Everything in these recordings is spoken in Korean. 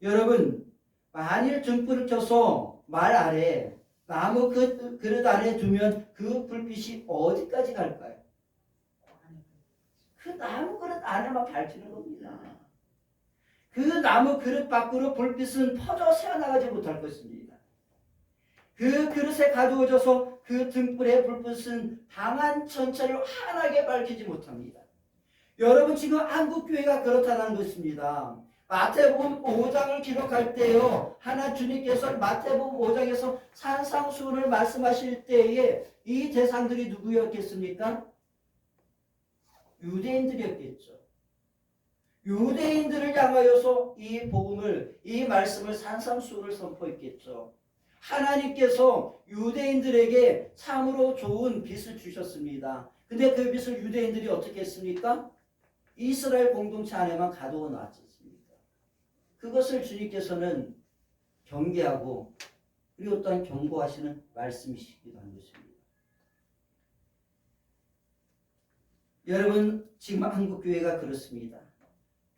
여러분, 만일 등불을 켜서 말 아래 나무 그릇 안에 두면 그 불빛이 어디까지 갈까요? 그 나무 그릇 안에만 밝히는 겁니다. 그 나무 그릇 밖으로 불빛은 퍼져 새어나가지 못할 것입니다. 그 그릇에 가두어져서 그 등불의 불빛은 방 안 전체를 환하게 밝히지 못합니다. 여러분, 지금 한국교회가 그렇다는 것입니다. 마태복음 5장을 기록할 때요, 하나 주님께서 마태복음 5장에서 산상수훈을 말씀하실 때에 이 대상들이 누구였겠습니까? 유대인들이었겠죠. 유대인들을 향하여서 이 복음을, 이 말씀을 산상수훈을 선포했겠죠. 하나님께서 유대인들에게 참으로 좋은 빛을 주셨습니다. 근데 그 빛을 유대인들이 어떻게 했습니까? 이스라엘 공동체 안에만 가두어 놨습니다. 그것을 주님께서는 경계하고 그리고 또한 경고하시는 말씀이시기도 한 것입니다. 여러분, 지금 한국교회가 그렇습니다.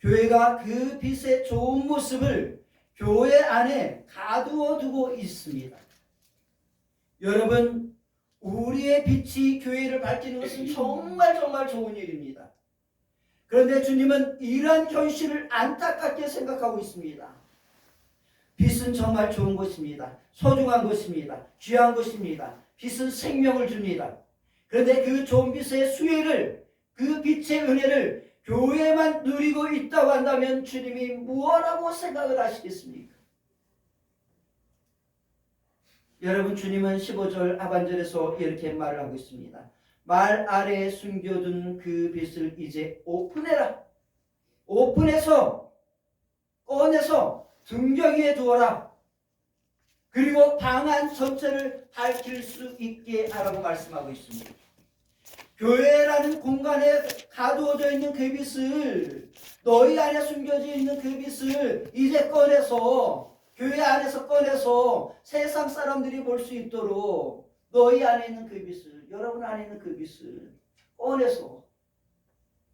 교회가 그 빛의 좋은 모습을 교회 안에 가두어 두고 있습니다. 여러분, 우리의 빛이 교회를 밝히는 것은 정말 좋은 일입니다. 그런데 주님은 이러한 현실을 안타깝게 생각하고 있습니다. 빛은 정말 좋은 것입니다. 소중한 것입니다. 귀한 것입니다. 빛은 생명을 줍니다. 그런데 그 좋은 빛의 수혜를, 그 빛의 은혜를 교회만 누리고 있다고 한다면 주님이 무엇라고 생각을 하시겠습니까? 여러분, 주님은 15절 하반절에서 이렇게 말을 하고 있습니다. 말 아래에 숨겨둔 그 빛을 이제 오픈해라. 오픈해서 꺼내서 등경 위에 두어라. 그리고 방 안 전체를 밝힐 수 있게 하라고 말씀하고 있습니다. 교회라는 공간에 가두어져 있는 그 빛을, 너희 안에 숨겨져 있는 그 빛을 이제 꺼내서, 교회 안에서 꺼내서 세상 사람들이 볼 수 있도록 너희 안에 있는 그 빛을, 여러분 안에 있는 그 빛을 꺼내서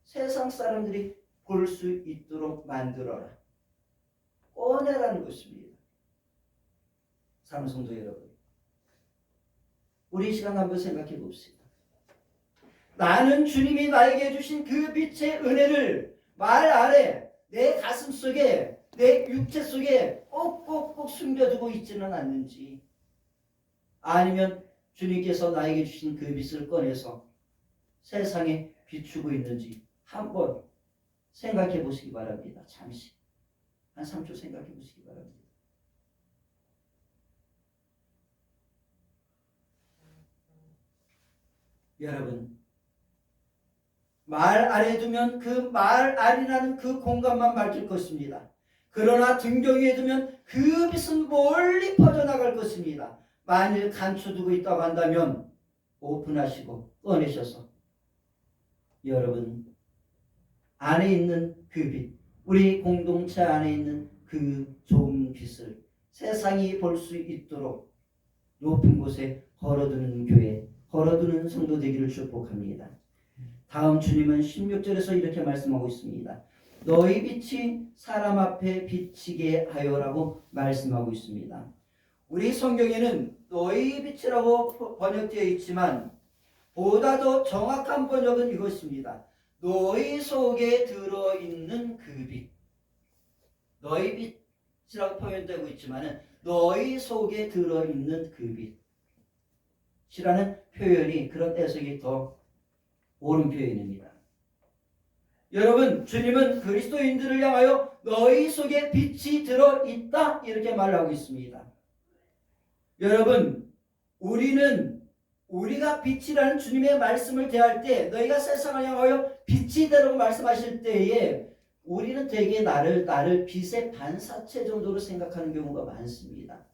세상 사람들이 볼 수 있도록 만들어라. 꺼내라는 것입니다. 사랑하는 성도 여러분, 우리 이 시간 한번 생각해 봅시다. 나는 주님이 나에게 주신 그 빛의 은혜를 말 아래 내 가슴 속에, 내 육체 속에 꼭꼭꼭 숨겨두고 있지는 않는지, 아니면 주님께서 나에게 주신 그 빛을 꺼내서 세상에 비추고 있는지 한번 생각해 보시기 바랍니다. 잠시 한 3초 생각해 보시기 바랍니다. 여러분, 말 아래 두면 그 말 아래라는 그 공간만 밝힐 것입니다. 그러나 등경 위에 두면 그 빛은 멀리 퍼져나갈 것입니다. 만일 감춰두고 있다고 한다면 오픈하시고 꺼내셔서 여러분 안에 있는 그 빛, 우리 공동체 안에 있는 그 좋은 빛을 세상이 볼 수 있도록 높은 곳에 걸어두는 교회, 걸어두는 성도 되기를 축복합니다. 다음 주님은 16절에서 이렇게 말씀하고 있습니다. 너희 빛이 사람 앞에 비치게 하여라고 말씀하고 있습니다. 우리 성경에는 너희 빛이라고 번역되어 있지만 보다 더 정확한 번역은 이것입니다. 너희 속에 들어있는 그 빛. 너희 빛이라고 표현되고 있지만 너희 속에 들어있는 그 빛이라는 표현이, 그런 해석이 더 옳은 표현입니다. 여러분, 주님은 그리스도인들을 향하여 너희 속에 빛이 들어있다 이렇게 말하고 있습니다. 여러분, 우리가 빛이라는 주님의 말씀을 대할 때, 너희가 세상을 향하여 빛이 되라고 말씀하실 때에 우리는 되게 나를 빛의 반사체 정도로 생각하는 경우가 많습니다.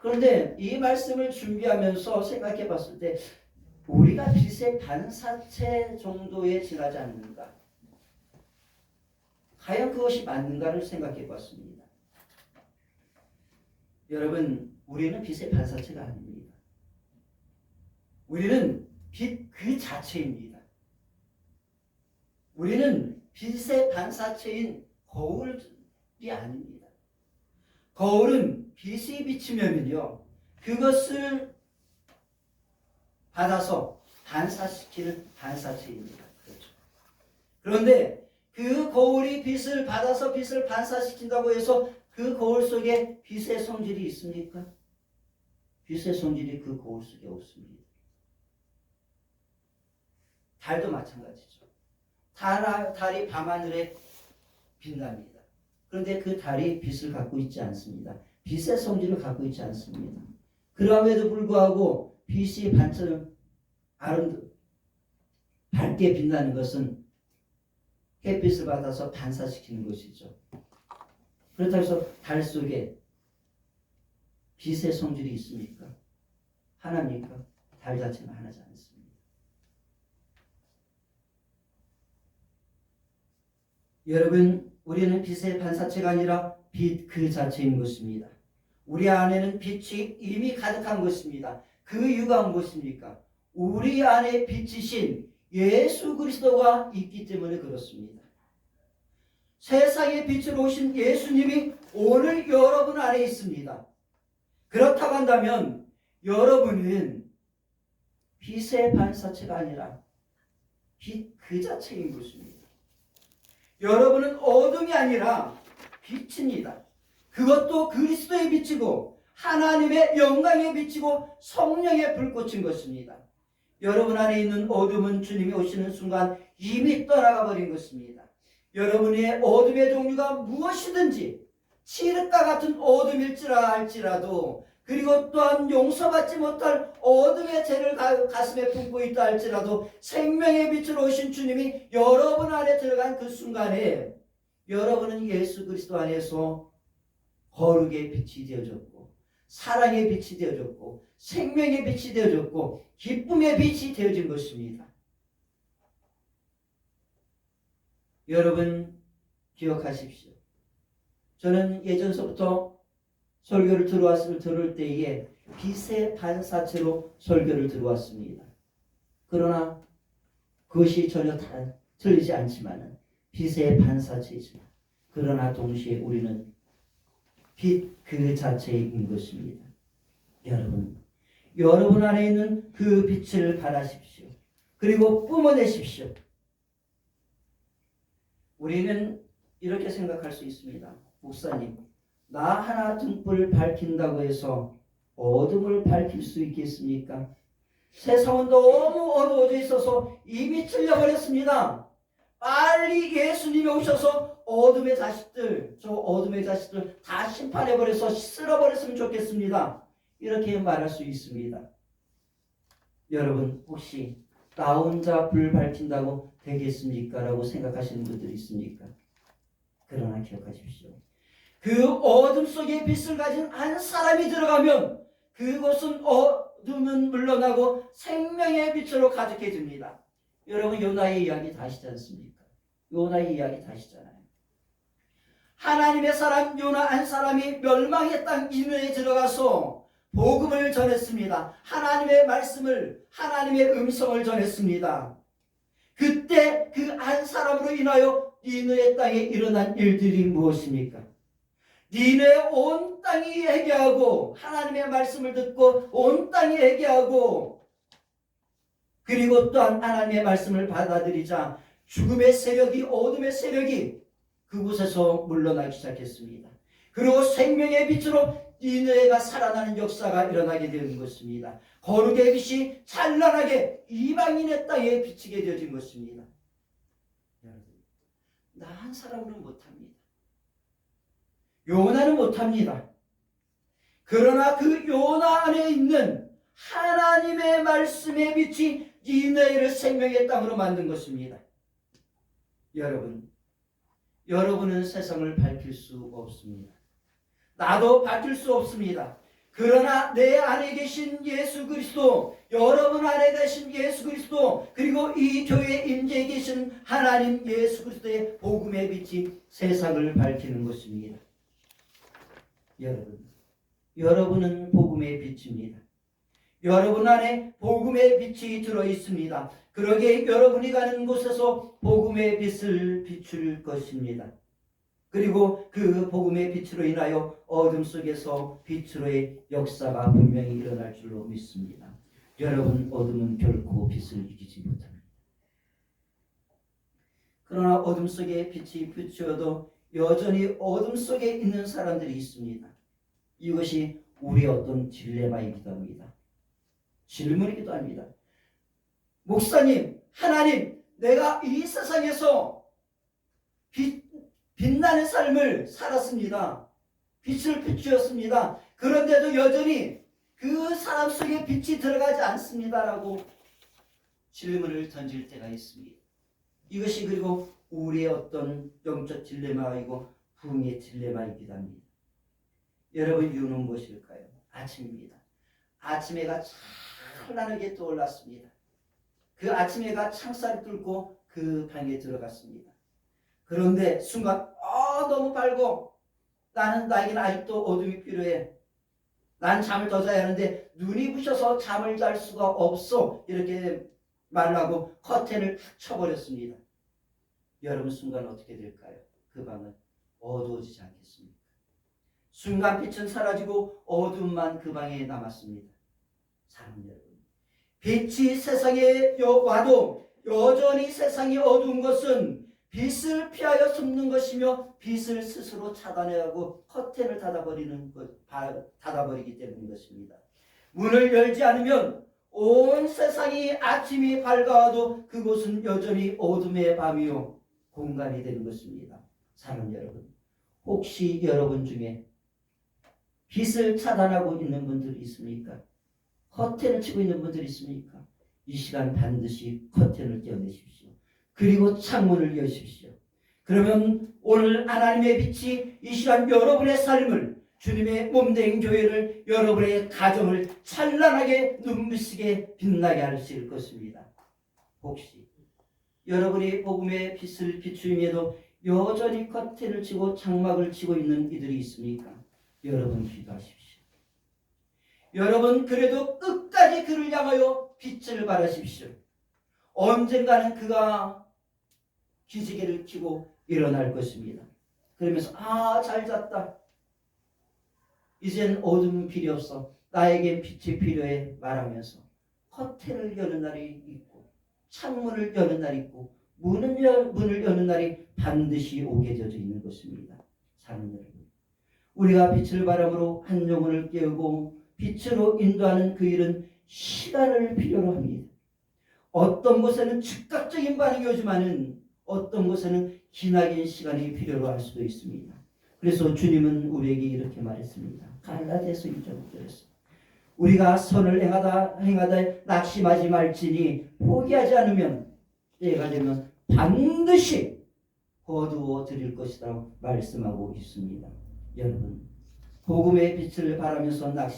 그런데 이 말씀을 준비하면서 생각해 봤을 때 우리가 빛의 반사체 정도에 지나지 않는가? 과연 그것이 맞는가를 생각해 봤습니다. 여러분, 우리는 빛의 반사체가 아닙니다. 우리는 빛 그 자체입니다. 우리는 빛의 반사체인 아닙니다. 거울은 빛이 비치면요, 그것을 받아서 반사시키는 반사체입니다. 그렇죠. 그런데 그 거울이 빛을 받아서 빛을 반사시킨다고 해서 그 거울 속에 빛의 성질이 있습니까? 빛의 성질이 그 거울 속에 없습니다. 달도 마찬가지죠. 달이 밤하늘에 빛납니다. 그런데 그 달이 빛을 갖고 있지 않습니다. 빛의 성질을 갖고 있지 않습니다. 그럼에도 불구하고 빛이 반처럼 밝게 빛나는 것은 햇빛을 받아서 반사시키는 것이죠. 그렇다고 해서 달 속에 빛의 성질이 있습니까? 하나입니까? 달 자체는 하나지 않습니다. 여러분, 우리는 빛의 반사체가 아니라 빛 그 자체인 것입니다. 우리 안에는 빛이 이미 가득한 것입니다. 그 이유가 무엇입니까? 우리 안에 빛이신 예수 그리스도가 있기 때문에 그렇습니다. 세상의 빛으로 오신 예수님이 오늘 여러분 안에 있습니다. 그렇다고 한다면 여러분은 빛의 반사체가 아니라 빛 그 자체인 것입니다. 여러분은 어둠이 아니라 빛입니다. 그것도 그리스도의 빛이고 하나님의 영광의 빛이고 성령의 불꽃인 것입니다. 여러분 안에 있는 어둠은 주님이 오시는 순간 이미 떠나가 버린 것입니다. 여러분의 어둠의 종류가 무엇이든지 칠흑과 같은 어둠일지라 할지라도, 그리고 또한 용서받지 못할 어둠의 죄를 가슴에 품고 있다 할지라도, 생명의 빛으로 오신 주님이 여러분 안에 들어간 그 순간에 여러분은 예수 그리스도 안에서 거룩의 빛이 되어졌고, 사랑의 빛이 되어졌고, 생명의 빛이 되어졌고, 기쁨의 빛이 되어진 것입니다. 여러분 기억하십시오. 저는 예전서부터 설교를 들을 때에 빛의 반사체로 설교를 들어왔습니다. 그러나 그것이 전혀 틀리지 않지만 빛의 반사체이지만, 그러나 동시에 우리는 빛 그 자체인 것입니다. 여러분 안에 있는 그 빛을 받으십시오. 그리고 뿜어내십시오. 우리는 이렇게 생각할 수 있습니다. 목사님, 나 하나 등불 밝힌다고 해서 어둠을 밝힐 수 있겠습니까? 세상은 너무 어두워져 있어서 이미 틀려버렸습니다. 빨리 예수님이 오셔서 어둠의 자식들 다 심판해버려서 쓸어버렸으면 좋겠습니다. 이렇게 말할 수 있습니다. 여러분, 혹시 나 혼자 불 밝힌다고 되겠습니까? 라고 생각하시는 분들이 있습니까? 그러나 기억하십시오. 그 어둠 속에 빛을 가진 한 사람이 들어가면 그곳은 어둠은 물러나고 생명의 빛으로 가득해집니다. 여러분, 요나의 이야기 다 아시지 않습니까? 요나의 이야기 다 아시잖아요. 하나님의 사람 요나 한 사람이 멸망의 땅 니느웨에 들어가서 복음을 전했습니다. 하나님의 말씀을, 하나님의 음성을 전했습니다. 그때 그 한 사람으로 인하여 니느웨 땅에 일어난 일들이 무엇입니까? 니느웨 온 땅이 회개하고, 하나님의 말씀을 듣고 온 땅이 회개하고, 그리고 또한 하나님의 말씀을 받아들이자 죽음의 세력이, 어둠의 세력이 그곳에서 물러나기 시작했습니다. 그리고 생명의 빛으로 니느웨가 살아나는 역사가 일어나게 되는 것입니다. 거룩의 빛이 찬란하게 이방인의 땅에 비치게 되어진 것입니다. 여러분, 나 한 사람으로는 못합니다. 요나는 못합니다. 그러나 그 요나 안에 있는 하나님의 말씀의 빛이 니느웨를 생명의 땅으로 만든 것입니다. 여러분은 세상을 밝힐 수 없습니다. 나도 밝힐 수 없습니다. 그러나 내 안에 계신 예수 그리스도, 여러분 안에 계신 예수 그리스도, 그리고 이 교회에 임재해 계신 하나님 예수 그리스도의 복음의 빛이 세상을 밝히는 것입니다. 여러분은 복음의 빛입니다. 여러분 안에 복음의 빛이 들어있습니다. 그러기에 여러분이 가는 곳에서 복음의 빛을 비출 것입니다. 그리고 그 복음의 빛으로 인하여 어둠 속에서 빛으로의 역사가 분명히 일어날 줄로 믿습니다. 여러분, 어둠은 결코 빛을 이기지 못합니다. 그러나 어둠 속에 빛이 비추어도 여전히 어둠 속에 있는 사람들이 있습니다. 이것이 우리의 어떤 딜레마이기도 합니다. 질문이기도 합니다. 목사님, 하나님, 내가 이 세상에서 빛나는 삶을 살았습니다. 빛을 비추었습니다. 그런데도 여전히 그 사람 속에 빛이 들어가지 않습니다라고 질문을 던질 때가 있습니다. 이것이 그리고 우리의 어떤 영적 딜레마이고 부흥의 딜레마이기도 합니다. 여러분, 이유는 무엇일까요? 아침입니다. 아침 해가 찬란하게 떠올랐습니다. 그 아침 해가 창살을 뚫고 그 방에 들어갔습니다. 그런데 순간 너무 밝고 나에게는 아직도 어둠이 필요해. 난 잠을 더 자야 하는데 눈이 부셔서 잠을 잘 수가 없어. 이렇게 말하고 커튼을 탁 쳐버렸습니다. 여러분, 순간 어떻게 될까요? 그 방은 어두워지지 않겠습니까? 순간 빛은 사라지고 어둠만 그 방에 남았습니다. 사랑하는 여러분, 빛이 세상에 와도 여전히 세상이 어두운 것은 빛을 피하여 숨는 것이며 빛을 스스로 차단해하고 커튼을 닫아버리기 때문인 것입니다. 문을 열지 않으면 온 세상이 아침이 밝아와도 그곳은 여전히 어둠의 밤이요 공간이 되는 것입니다. 사랑하는 여러분, 혹시 여러분 중에 빛을 차단하고 있는 분들이 있습니까? 커튼을 치고 있는 분들이 있습니까? 이 시간 반드시 커튼을 떼어내십시오. 그리고 창문을 여십시오. 그러면 오늘 하나님의 빛이 이 시간 여러분의 삶을, 주님의 몸된 교회를, 여러분의 가정을 찬란하게 눈부시게 빛나게 하실 것입니다. 혹시 여러분이 복음의 빛을 비추임에도 여전히 커튼을 치고 장막을 치고 있는 이들이 있습니까? 여러분, 기도하십시오. 여러분, 그래도 끝까지 그를 향하여 빛을 발하십시오. 언젠가는 그가 기지개를 켜고 일어날 것입니다. 그러면서 잘 잤다. 이젠 어둠은 필요 없어. 나에겐 빛이 필요해 말하면서 커튼을 여는 날이 있고 창문을 여는 날이 있고 문을 여는 날이 반드시 오게 되어져 있는 것입니다. 사랑하는 여러분, 우리가 빛을 바람으로 한 영혼을 깨우고 빛으로 인도하는 그 일은 시간을 필요로 합니다. 어떤 곳에는 즉각적인 반응이 오지만은 어떤 곳에는 기나긴 시간이 필요로 할 수도 있습니다. 그래서 주님은 우리에게 이렇게 말했습니다. 갈라디아서 1절에서 우리가 선을 행하다 낙심하지 말지니 포기하지 않으면 때가 되면 반드시 거두어 드릴 것이라고 말씀하고 있습니다. 여러분, 복음의 빛을 바라면서 낙심